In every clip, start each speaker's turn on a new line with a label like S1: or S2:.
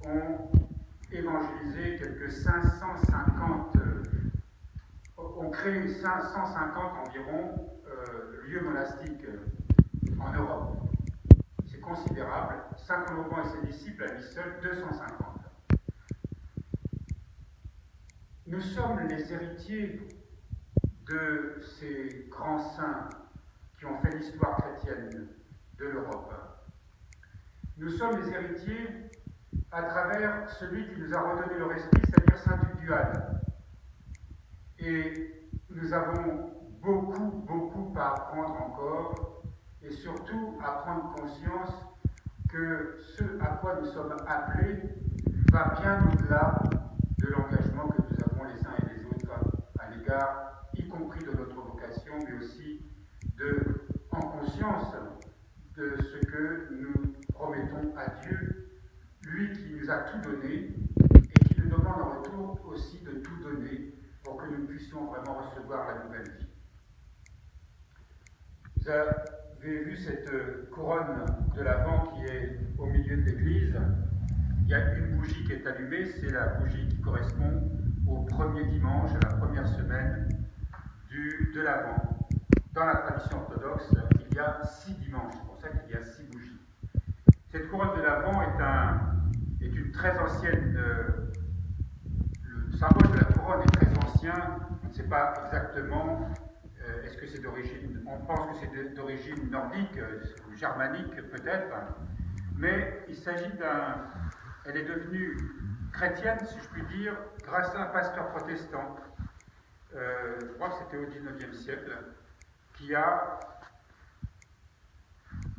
S1: ont évangélisé quelques 550, ont créé 550 environ lieux monastiques en Europe. C'est considérable. Saint Colomban et ses disciples, à lui seul, 250. Nous sommes les héritiers de ces grands saints qui ont fait l'histoire chrétienne de l'Europe. Nous sommes les héritiers à travers celui qui nous a redonné leur esprit, c'est-à-dire saint Tugdual. Et nous avons beaucoup à apprendre encore, et surtout à prendre conscience que ce à quoi nous sommes appelés va bien au-delà de l'engagement que nous avons les uns et les autres à l'égard, y compris de notre vocation, mais aussi en conscience de ce que nous promettons à Dieu, lui qui nous a tout donné et qui nous demande en retour aussi de tout donner pour que nous puissions vraiment recevoir la nouvelle vie. Vous avez vu cette couronne de l'Avent qui est au milieu de l'église. Il y a une bougie qui est allumée, c'est la bougie qui correspond au premier dimanche, à la première semaine de l'Avent. Dans la tradition orthodoxe, il y a 6 dimanches, c'est pour ça qu'il y a 6 bougies. Cette couronne de l'Avent est une très ancienne. Le symbole de la couronne est très ancien, on ne sait pas exactement. Est-ce que c'est d'origine, on pense que c'est d'origine nordique, ou germanique peut-être, mais il s'agit elle est devenue chrétienne, si je puis dire, grâce à un pasteur protestant, je crois que c'était au XIXe siècle, qui a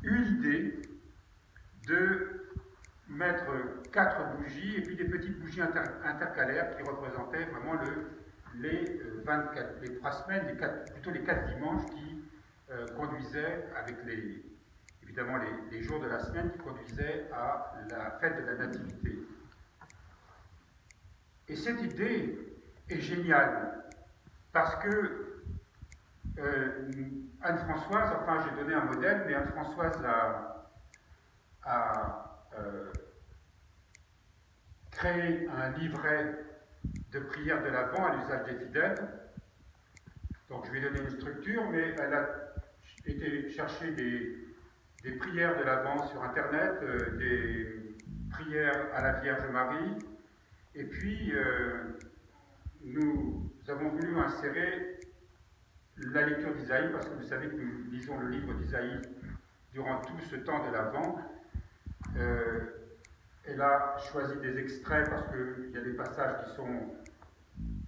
S1: eu l'idée de mettre 4 bougies et puis des petites bougies intercalaires qui représentaient vraiment les 3 semaines, plutôt les 4 dimanches qui conduisaient, avec évidemment les jours de la semaine, qui conduisaient à la fête de la Nativité. Et cette idée est géniale, parce que Anne-Françoise, enfin j'ai donné un modèle, mais Anne-Françoise a créé un livret de prières de l'Avent à l'usage des fidèles. Donc je vais donner une structure, mais elle a été chercher des prières de l'Avent sur Internet, des prières à la Vierge Marie, et puis nous avons voulu insérer la lecture d'Isaïe, parce que vous savez que nous lisons le livre d'Isaïe durant tout ce temps de l'Avent. Elle a choisi des extraits parce qu'il y a des passages qui sont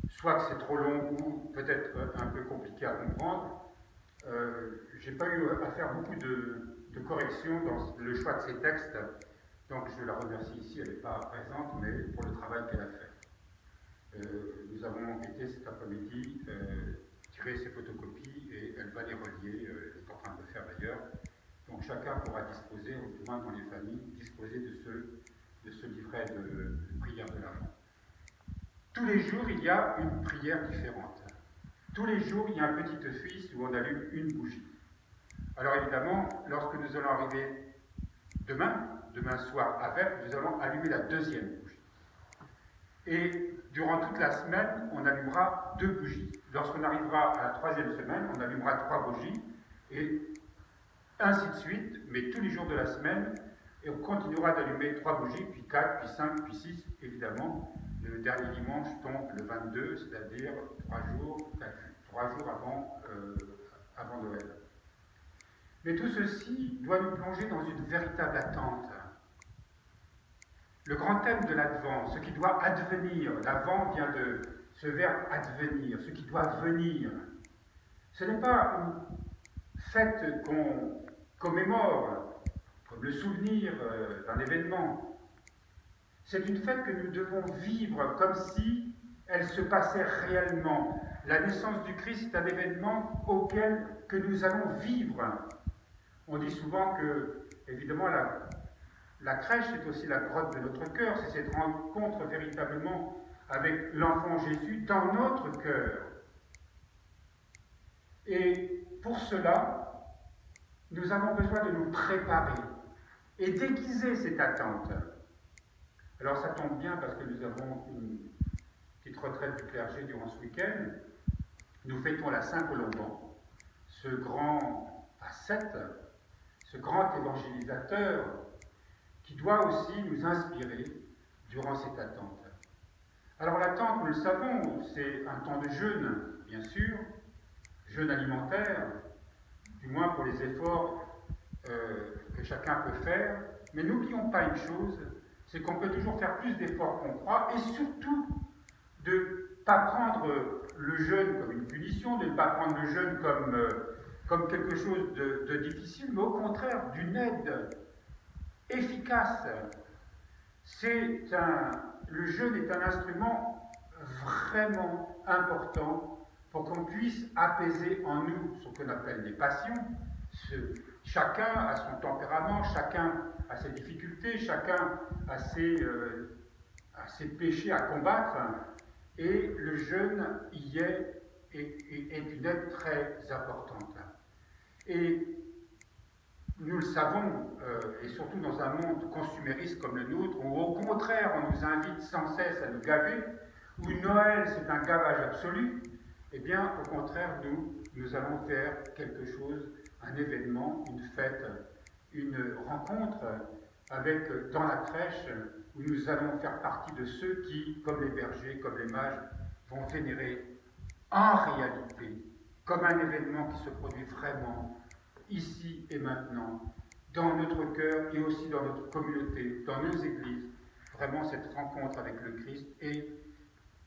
S1: soit que c'est trop long ou peut-être un peu compliqué à comprendre. J'ai pas eu à faire beaucoup de corrections dans le choix de ces textes, donc je la remercie ici, elle n'est pas présente, mais pour le travail qu'elle a fait. Nous avons été cet après-midi tirer ses photocopies et elle va les relier, elle est en train de le faire d'ailleurs. Donc chacun pourra disposer, au moins dans les familles, disposer de ce livret de prière de l'Avent. Tous les jours, il y a une prière différente. Tous les jours, il y a un petit office où on allume une bougie. Alors évidemment, lorsque nous allons arriver demain soir à Vêpres, nous allons allumer la 2e bougie. Et durant toute la semaine, on allumera 2 bougies. Lorsqu'on arrivera à la 3e semaine, on allumera 3 bougies, et ainsi de suite, mais tous les jours de la semaine, et on continuera d'allumer 3 bougies, puis 4, puis 5, puis 6, évidemment. Le dernier dimanche tombe le 22, c'est-à-dire 3 jours avant Noël. Mais tout ceci doit nous plonger dans une véritable attente. Le grand thème de l'Advent, ce qui doit advenir, l'Avent vient de ce verbe advenir, ce qui doit venir. Ce n'est pas une fête qu'on commémore, comme le souvenir d'un événement. C'est une fête que nous devons vivre comme si elle se passait réellement. La naissance du Christ est un événement que nous allons vivre. On dit souvent que, évidemment, la crèche, c'est aussi la grotte de notre cœur, c'est cette rencontre véritablement avec l'enfant Jésus dans notre cœur. Et pour cela, nous avons besoin de nous préparer et déguiser cette attente Alors ça tombe bien parce que nous avons une petite retraite du clergé durant ce week-end. Nous fêtons la Saint-Colomban, ce grand ascète, ce grand évangélisateur qui doit aussi nous inspirer durant cette attente. Alors l'attente, nous le savons, c'est un temps de jeûne, bien sûr, jeûne alimentaire, du moins pour les efforts que chacun peut faire, mais n'oublions pas une chose, c'est qu'on peut toujours faire plus d'efforts qu'on croit, et surtout de ne pas prendre le jeûne comme une punition, de ne pas prendre le jeûne comme quelque chose de difficile, mais au contraire d'une aide efficace. Le jeûne est un instrument vraiment important pour qu'on puisse apaiser en nous ce qu'on appelle les passions. Chacun a son tempérament, chacun a ses difficultés, chacun a ses péchés à combattre, et le jeûne y est une aide très importante. Et nous le savons, et surtout dans un monde consumériste comme le nôtre, où au contraire on nous invite sans cesse à nous gaver, où Noël c'est un gavage absolu, eh bien au contraire nous allons faire quelque chose, un événement, une fête, une rencontre dans la crèche, où nous allons faire partie de ceux qui, comme les bergers, comme les mages, vont vénérer en réalité, comme un événement qui se produit vraiment, ici et maintenant, dans notre cœur et aussi dans notre communauté, dans nos églises, vraiment cette rencontre avec le Christ et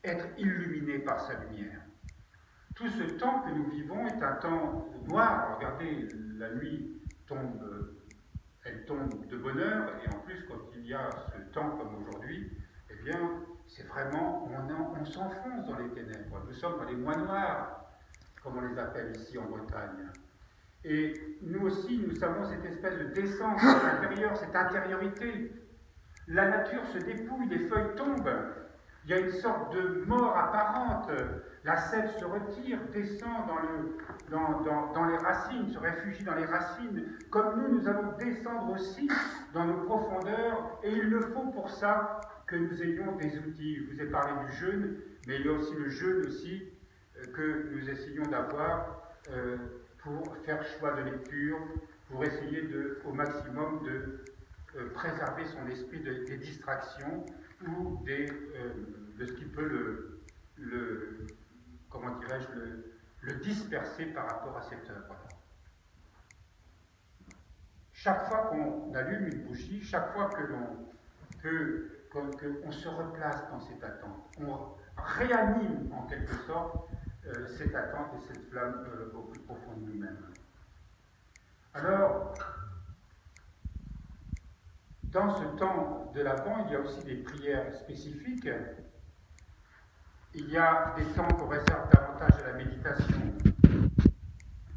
S1: être illuminé par sa lumière. Tout ce temps que nous vivons est un temps noir. Regardez, la nuit tombe, elle tombe de bonne heure, et en plus quand il y a ce temps comme aujourd'hui, eh bien c'est vraiment, on s'enfonce dans les ténèbres. Nous sommes dans les mois noirs, comme on les appelle ici en Bretagne. Et nous aussi, nous avons cette espèce de descente à l'intérieur, cette intériorité. La nature se dépouille, les feuilles tombent, il y a une sorte de mort apparente, la sève se retire, descend dans les racines, se réfugie dans les racines. Comme nous allons descendre aussi dans nos profondeurs, et il le faut pour ça que nous ayons des outils. Je vous ai parlé du jeûne, mais il y a aussi le jeûne aussi que nous essayons d'avoir pour faire choix de lecture, pour essayer au maximum de préserver son esprit des distractions ou de ce qui peut le disperser par rapport à cette œuvre-là. Chaque fois qu'on allume une bougie, chaque fois qu'on se replace dans cette attente, on réanime en quelque sorte cette attente et cette flamme au plus profond de nous-mêmes. Alors, dans ce temps de l'Avent, il y a aussi des prières spécifiques. Il y a des temps qu'on réserve davantage à la méditation,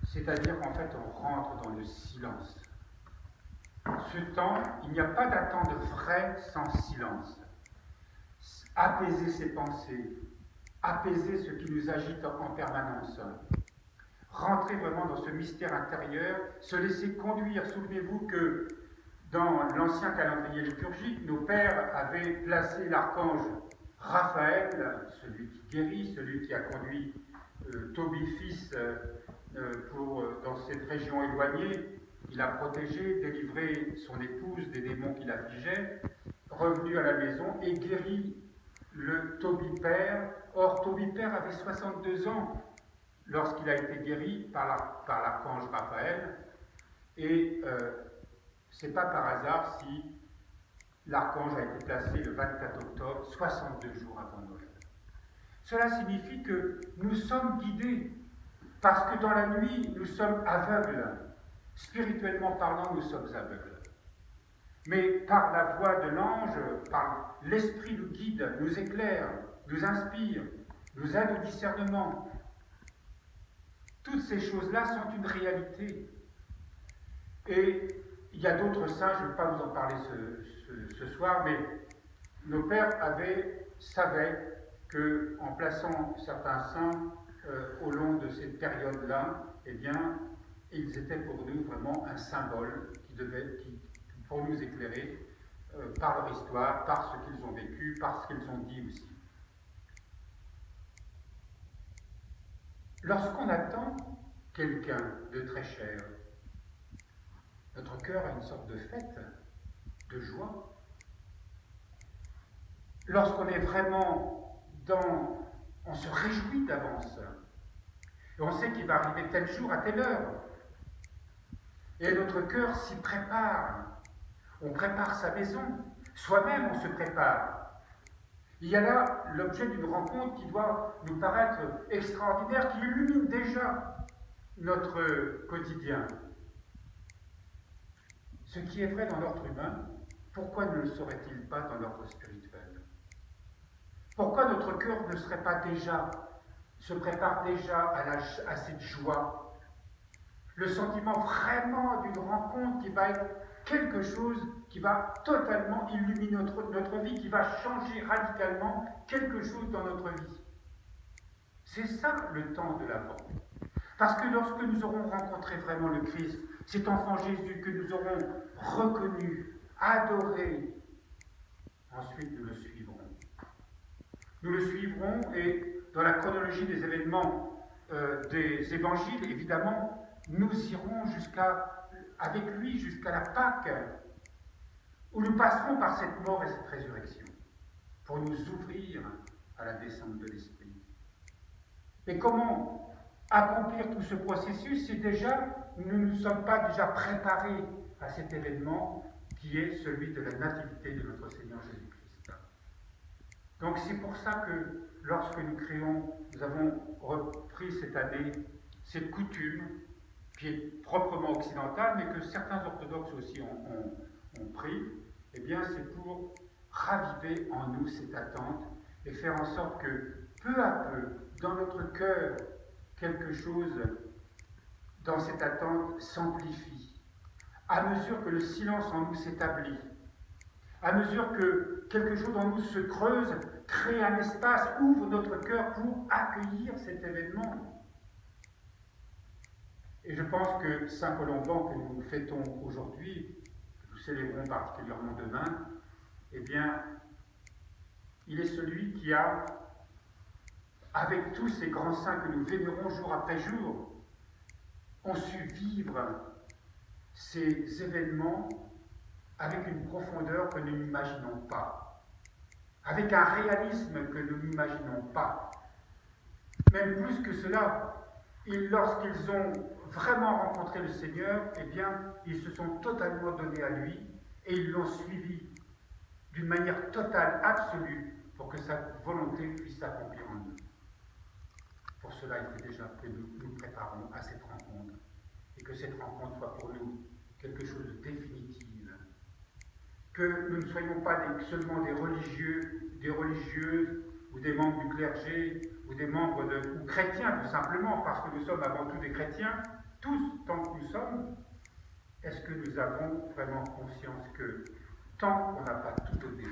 S1: c'est-à-dire qu'en fait on rentre dans le silence. Ce temps, il n'y a pas d'attente vrai sans silence. Apaiser ses pensées, apaiser ce qui nous agite en permanence. Rentrer vraiment dans ce mystère intérieur, se laisser conduire. Souvenez-vous que dans l'ancien calendrier liturgique, nos pères avaient placé l'archange Raphaël, celui qui guérit, celui qui a conduit Tobie fils dans cette région éloignée. Il a protégé, délivré son épouse des démons qui l'affligeaient, revenu à la maison et guéri le Tobie père. Or, Tobie père avait 62 ans lorsqu'il a été guéri par l'archange Raphaël. Et c'est pas par hasard si l'archange a été placé le 24 octobre, 62 jours avant Noël. Cela signifie que nous sommes guidés, parce que dans la nuit, nous sommes aveugles. Spirituellement parlant, nous sommes aveugles. Mais par la voix de l'ange, par l'esprit nous guide, nous éclaire, nous inspire, nous aide au discernement. Toutes ces choses-là sont une réalité. Et il y a d'autres saints, je ne vais pas vous en parler ce soir, mais nos pères savaient qu'en plaçant certains saints au long de cette période-là, eh bien, ils étaient pour nous vraiment un symbole qui pour nous éclairer, par leur histoire, par ce qu'ils ont vécu, par ce qu'ils ont dit aussi. Lorsqu'on attend quelqu'un de très cher, notre cœur a une sorte de fête, de joie. Lorsqu'on est vraiment on se réjouit d'avance. Et on sait qu'il va arriver tel jour à telle heure. Et notre cœur s'y prépare. On prépare sa maison. Soi-même, on se prépare. Il y a là l'objet d'une rencontre qui doit nous paraître extraordinaire, qui illumine déjà notre quotidien. Ce qui est vrai dans l'ordre humain, pourquoi ne le serait-il pas dans l'ordre spirituel? Pourquoi notre cœur ne serait pas se prépare déjà à cette joie? Le sentiment vraiment d'une rencontre qui va être quelque chose qui va totalement illuminer notre vie, qui va changer radicalement quelque chose dans notre vie. C'est ça le temps de l'Avent. Parce que lorsque nous aurons rencontré vraiment le Christ, cet enfant Jésus que nous aurons reconnu, adoré, ensuite nous le suivrons. Nous le suivrons et dans la chronologie des événements des évangiles, évidemment, nous irons avec lui jusqu'à la Pâque, où nous passerons par cette mort et cette résurrection, pour nous ouvrir à la descente de l'Esprit. Et comment accomplir tout ce processus si déjà nous ne nous sommes pas déjà préparés à cet événement qui est celui de la nativité de notre Seigneur Jésus-Christ. Donc c'est pour ça que lorsque nous avons repris cette année, cette coutume qui est proprement occidentale, mais que certains orthodoxes aussi ont pris, eh bien c'est pour raviver en nous cette attente et faire en sorte que peu à peu, dans notre cœur, quelque chose dans cette attente s'amplifie. À mesure que le silence en nous s'établit, à mesure que quelque chose en nous se creuse, crée un espace, ouvre notre cœur pour accueillir cet événement. Et je pense que Saint Colomban, que nous fêtons aujourd'hui, que nous célébrons particulièrement demain, eh bien, il est celui qui a, avec tous ces grands saints que nous vénérons jour après jour, ont su vivre ces événements avec une profondeur que nous n'imaginons pas, avec un réalisme que nous n'imaginons pas. Même plus que cela, lorsqu'ils ont vraiment rencontré le Seigneur, eh bien, ils se sont totalement donnés à lui et ils l'ont suivi d'une manière totale, absolue, pour que sa volonté puisse s'accomplir en nous. Pour cela, il faut déjà que nous nous préparons à cette rencontre et que cette rencontre soit pour nous quelque chose de définitif. Que nous ne soyons pas seulement des religieux, des religieuses ou des membres du clergé ou des membres ou chrétiens tout simplement, parce que nous sommes avant tout des chrétiens, tous tant que nous sommes. Est-ce que nous avons vraiment conscience que tant qu'on n'a pas tout donné,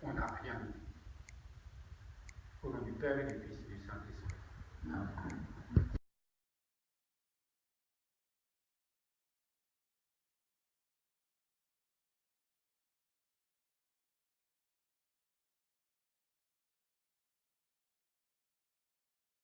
S1: on n'a rien donné? Au nom du Père et du Fils et du Saint-Esprit. Amen.